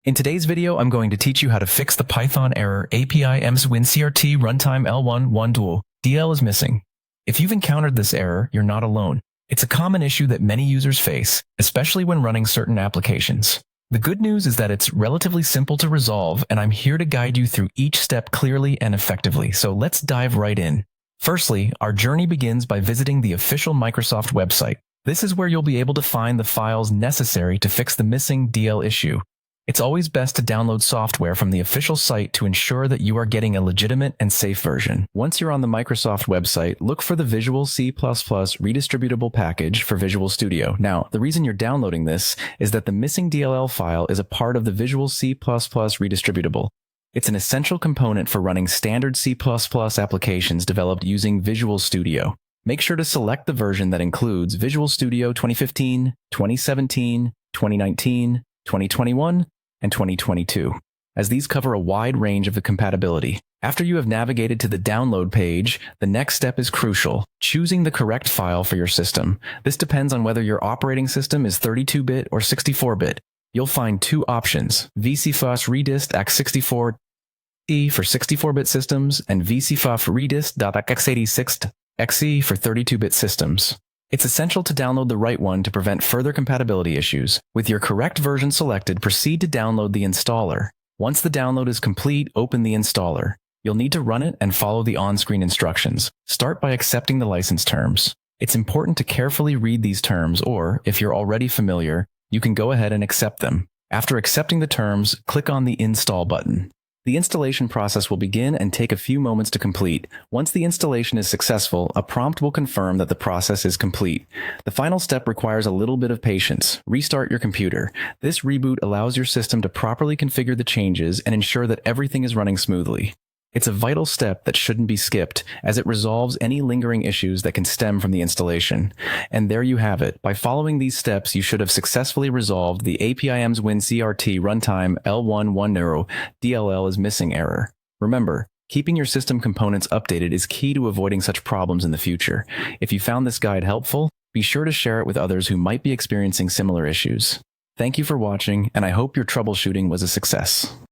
In today's video, I'm going to teach you how to fix the Python error Api-Ms-Win-Crt-Runtime-L1-1-0.Dll is missing. If you've encountered this error, you're not alone. It's a common issue that many users face, especially when running certain applications. The good news is that it's relatively simple to resolve, and I'm here to guide you through each step clearly and effectively, so let's dive right in. Firstly, our journey begins by visiting the official Microsoft website. This is where you'll be able to find the files necessary to fix the missing DL issue. It's always best to download software from the official site to ensure that you are getting a legitimate and safe version. Once you're on the Microsoft website, look for the Visual C++ redistributable package for Visual Studio. Now, the reason you're downloading this is that the missing DLL file is a part of the Visual C++ redistributable. It's an essential component for running standard C++ applications developed using Visual Studio. Make sure to select the version that includes Visual Studio 2015, 2017, 2019, 2021, and 2022, as these cover a wide range of the compatibility. After you have navigated to the download page, the next step is crucial: choosing the correct file for your system. This depends on whether your operating system is 32-bit or 64-bit. You'll find two options: vcfos redist x64 for 64-bit systems and vcfos redist.x86xe for 32-bit systems. It's essential to download the right one to prevent further compatibility issues. With your correct version selected, proceed to download the installer. Once the download is complete, open the installer. You'll need to run it and follow the on-screen instructions. Start by accepting the license terms. It's important to carefully read these terms, or, if you're already familiar, you can go ahead and accept them. After accepting the terms, click on the Install button. The installation process will begin and take a few moments to complete. Once the installation is successful, a prompt will confirm that the process is complete. The final step requires a little bit of patience. Restart your computer. This reboot allows your system to properly configure the changes and ensure that everything is running smoothly. It's a vital step that shouldn't be skipped, as it resolves any lingering issues that can stem from the installation. And there you have it. By following these steps, you should have successfully resolved the Api-Ms-Win-Crt-Runtime-L1-1-0.Dll is missing error. Remember, keeping your system components updated is key to avoiding such problems in the future. If you found this guide helpful, be sure to share it with others who might be experiencing similar issues. Thank you for watching, and I hope your troubleshooting was a success.